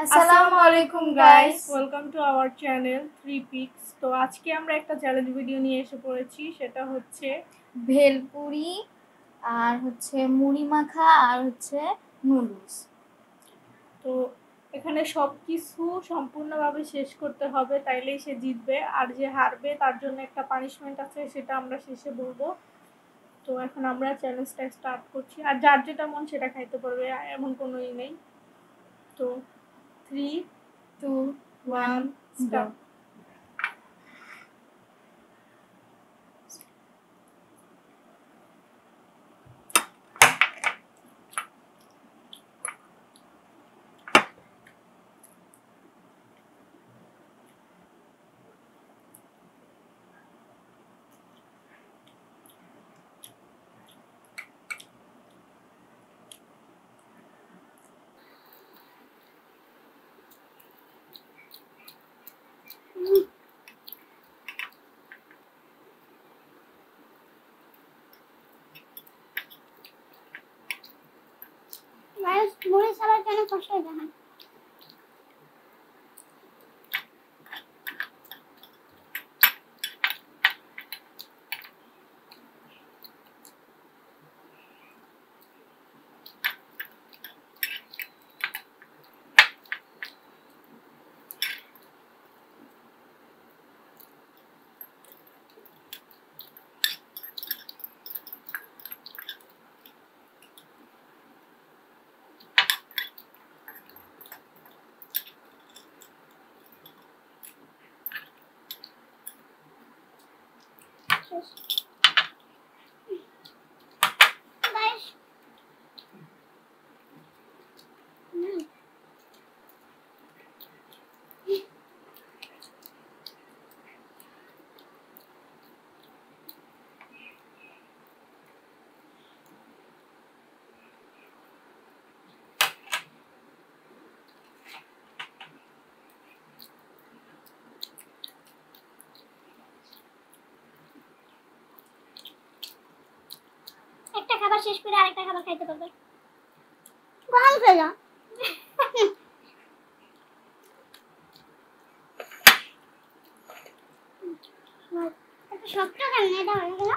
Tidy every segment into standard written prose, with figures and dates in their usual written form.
আসসালামু আলাইকুম guys, welcome to our channel 3 pix. তো আজকে আমরা একটা চ্যালেঞ্জ ভিডিও নিয়ে এসে পড়েছি, সেটা হচ্ছে ভেলপুরি আর মুড়ি মাখা আর নুডলস। তো এখানে সব কিছু সম্পূর্ণভাবে শেষ করতে হবে, তাইলেই সে জিতবে। আর যে হারবে তার জন্য একটা পানিশমেন্ট আছে, সেটা আমরা শেষে বলবো। তো এখন আমরা চ্যালেঞ্জটা স্টার্ট করছি, আর যার যেটা মন সেটা খাইতে পারবে, এমন কোনো নেই। তো 3, 2, 1 স্টার্ট। মুড়ি ছাড়ার জন্য কষ্ট হয় না। একটা খাবার শেষ করে আরেকটা খাবার খাইতে পারবে। গরম খেলা একটা শক্ত কেন এটা হয়ে গেল।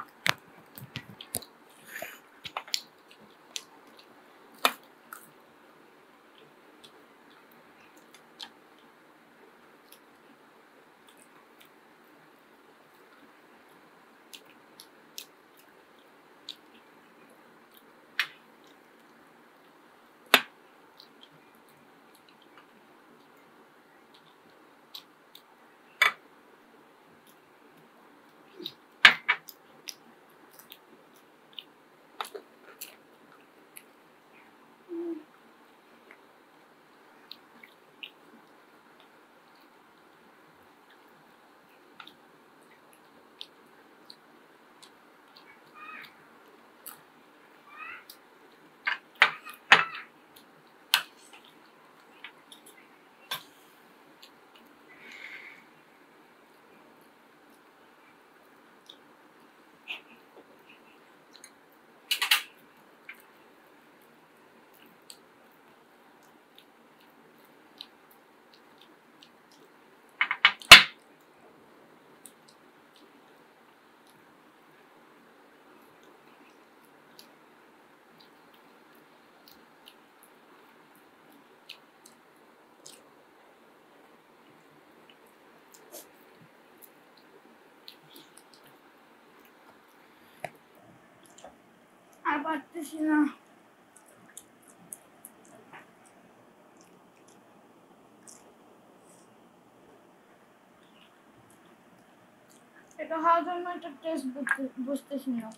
আর পারতেছি না। এটা খাওয়ার জন্য একটা টেস্ট বুঝতেছি না।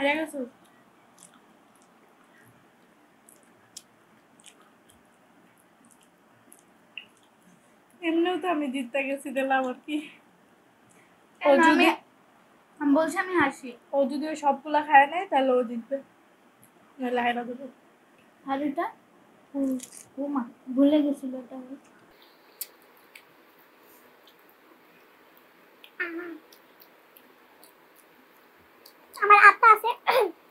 হারিয়ে গেছো। এমনিও তো আমি জিততে গেছি, দিলাম আর কি। ও কেন যদি আমি বলছি আমি হাসি। ও যদি ওই সবগুলা খায় নেয় তাহলে ও জিতবে, নাহলে হাইরা দেবে। হাড়িটা ও মা ভুলে গেছিল এটা। আমার 8টা আছে,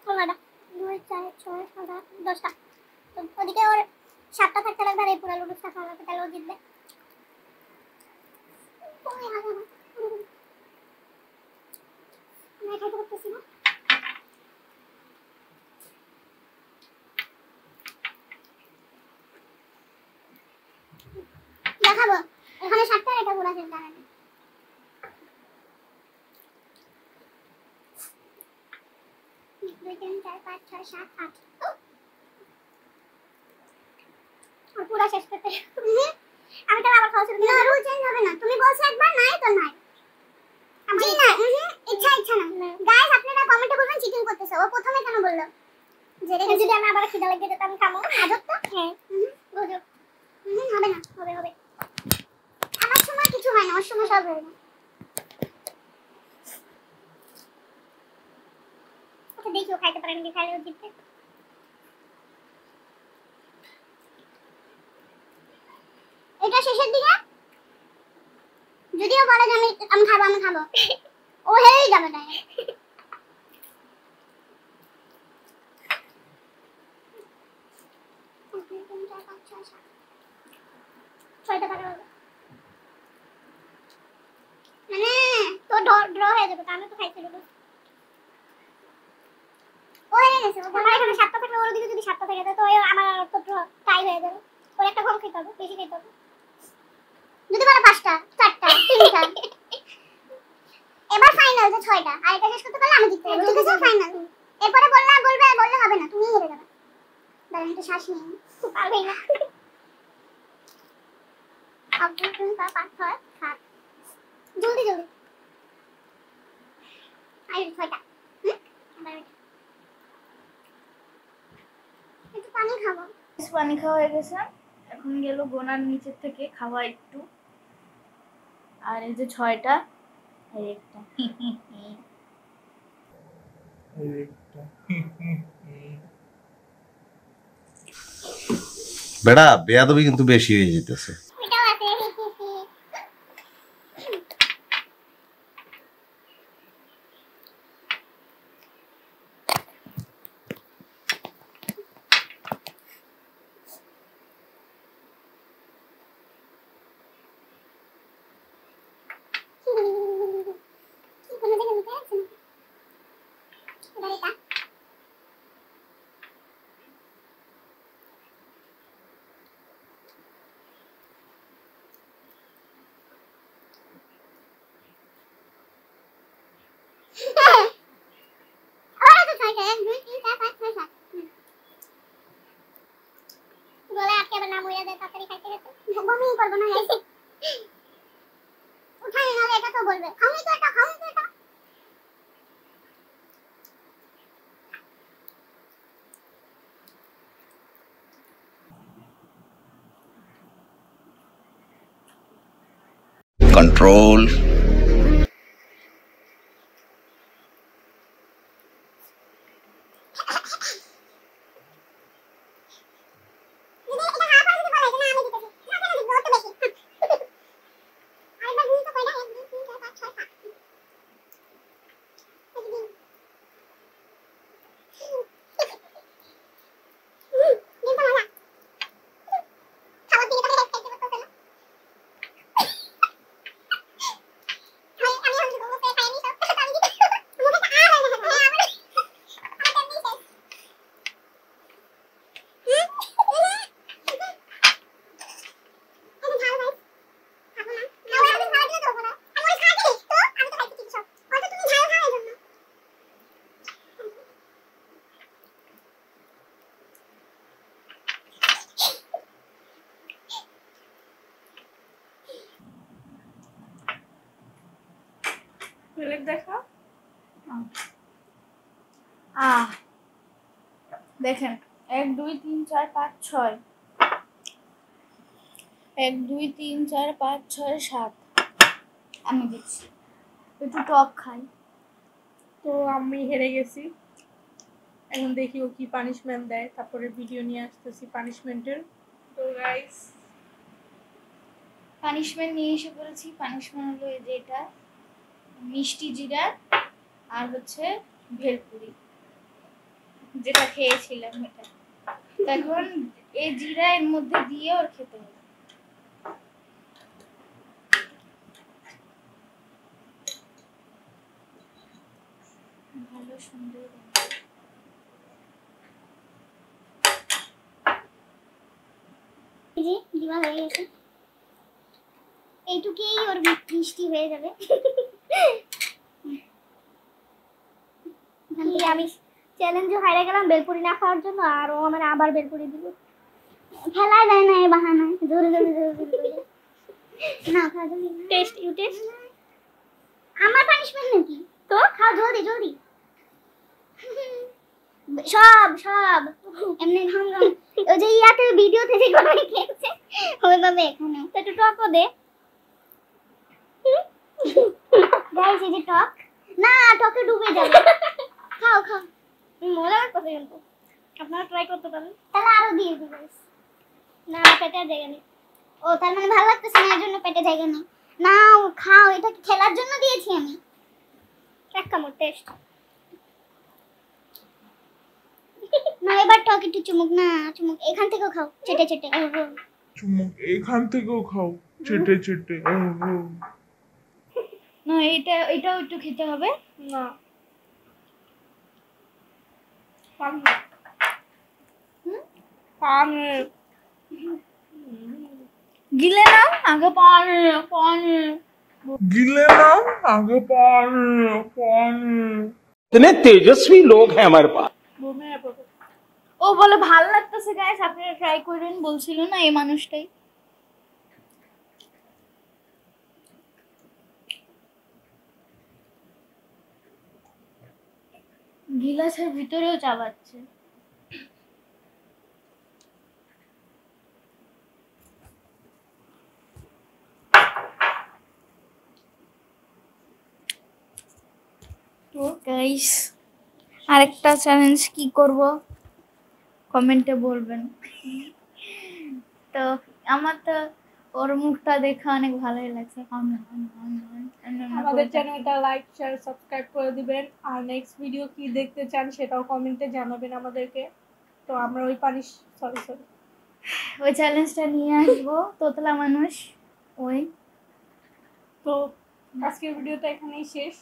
ওনাটা 2 4 6 7 8 10টা। তো ওদিকে ওর 7টা থাকতে লাগবে আর এই পুরো লুডুসটা খাওয়া লাগবে, তাহলে ও জিতবে। ওই আগা না আমি খাইতে পারতেছি না। দেখাবো এখানে 7টা, এটা পুরো 7টা। 1 2 3 4 5 6 7 8 আর পুরো শেষ করতে। আমি তো আবার খাওয়া শুরু করব। না রুল চেঞ্জ হবে না, তুমি বলছো একবার নাই তো নাই। জি না ইচ্ছা না। গাইস আপনারা কমেন্টে বলবেন চিটিং করতেছে। ও প্রথমে কেন বললো যে রে যদি আমি আবার খিদা লেগে যেত আমি খামো আজব তো। হ্যাঁ গজব। হবে না, হবে আমার সময় কিছু হয় না, ওর সময় সব হয় না। ওকে দেখিও খাইতে পারেন কি, খাইলেও জিতবে। এটা শেষের দিকে যদিও বলে যে আমি খাবো ও হেরেই যাবে না। ছয়টা টাকা হবে মানে তো ড্র হয়ে যাবে, আমি তো খাইছি লুডু। ও হেরে গেছে। আমার এখানে 7টা থাকলে ওর দিকে যদি 7টা থাকে তো আমার তো ড্র টাই হয়ে যাবে। ওর একটা কম খেতে হবে, বেশি খেতে হবে। যদি বলে 5টা 4টা 3টা এবার ফাইনাল যে 6টা, আর এটা শেষ করতে পারলে আমি জিততে পারবো। ঠিক আছে ফাইনাল। এরপরে বললে হবে না, তুমি হেরে যাবে। দাঁড়ান একটু শ্বাস নিই, পারবেই না। আব্দুল তুমি 5 6 7 জলদি আই 6টা। এবার একটু পানি খাবো। পানি খাওয়া হয়ে গেছে, এখন গেল গোনার নিচের থেকে খাওয়া একটু। আর এই যে 6টা এই একটা বেড়া বেয়াদবি কিন্তু বেশি হয়ে যেতেছে। এটাও আছে। কোনো জায়গায় লুকিয়ে আছে না। এবার এটা আবার তো 6টা 1 2 3 4 5 6 7 গলায় আটকে আবার নাম হইয়া যায়, তাড়াতাড়ি খাইতে গেছে বমি করবো না। উঠাই নাহলে এটা তো বলবে খাওনি তো এটা। control প্লেট দেখা। দেখেন 1 2 3 4 5 6 1 2 3 4 5 6 7 আমি দিচ্ছি একটু টক খাই। তো আমি হেরে গেছি, এখন দেখি ও কি পানিশমেন্ট দেয়, তারপরে ভিডিও নিয়ে আসতেছি পানিশমেন্টের। তো গাইস পানিশমেন্ট নিয়ে এসে বলেছি। পানিশমেন্ট হলো এই যে এটা মিষ্টি জিরা আর হচ্ছে ভেলপুরি যেটা খেয়েছিলাম এটা। এখন এই জিরা এর মধ্যে দিয়ে ওর খেতে হবে। ভালো সুন্দর এই যে দিবা হয়ে গেছে, এইটুকুই ওর মিষ্টি হয়ে যাবে। আমি চ্যালেঞ্জে হারে গেলাম বেলপুরি না খাওয়ার জন্য, আর ও আমার আবার বেলপুরি দিল। ফেলাই দেয় না এই বাহানায়, জোরে জোরে জোরে জোরে না খাওয়া জলদি। Taste you taste. আমার পানিশমেন্ট নাকি? তো খাও জলদি জলদি। সব সব এমনি ঘাম ঘাম। ওই যে ইয়াতে ভিডিওতে যেগুলো খেয়েছে ওইভাবে এখানে তো একটু টকও দে। গাইস এই যে টক না, টকে ডুবে যাবে। খাও খাও, মজা লাগছে কিন্তু, আপনারা ট্রাই করতে পারেন। তাহলে আরো দিয়ে দিই গাইস। না পেটে জায়গা নেই। ও তার মানে ভালো লাগতেছে না, এর জন্য পেটে জায়গা নেই। নাও খাও, এটা কি খেলার জন্য দিয়েছি আমি। এক কামড় টেস্ট। না এবার টক একটু চুমুক, না চুমুক এখান থেকেও খাও চেটে চেটে। চুমুক এখান থেকেও খাও চেটে চেটে। না এটাও একটু খেতে হবে। না পানি গিলে নাও আগে পানি পানি। গিলে নাও আগে পানি পানি। इतने तेजस्वी लोग हैं हमारे पास। বমি হয়ে পড়বে। ও বলে ভালো লাগতেছে গাইস, আপনারা ট্রাই করেন বলছিল না এই মানুষটাই। গিলাসের ভিতরেও চাবাচ্ছে। তো গাইস আরেকটা চ্যালেঞ্জ কি করব কমেন্টে বলবেন। তো আমার তো ওর মুখটা দেখে অনেক ভালোই লাগছে। আমাদের চ্যানেলটা লাইক শেয়ার সাবস্ক্রাইব করে দিবেন, আর নেক্সট ভিডিও কি দেখতে চান সেটাও কমেন্টে জানাবেন আমাদেরকে। তো আমরা ওই ওই চ্যালেঞ্জটা নিয়ে আসবো তোতলা মানুষ ওই। তো আজকের ভিডিওটা এখানেই শেষ।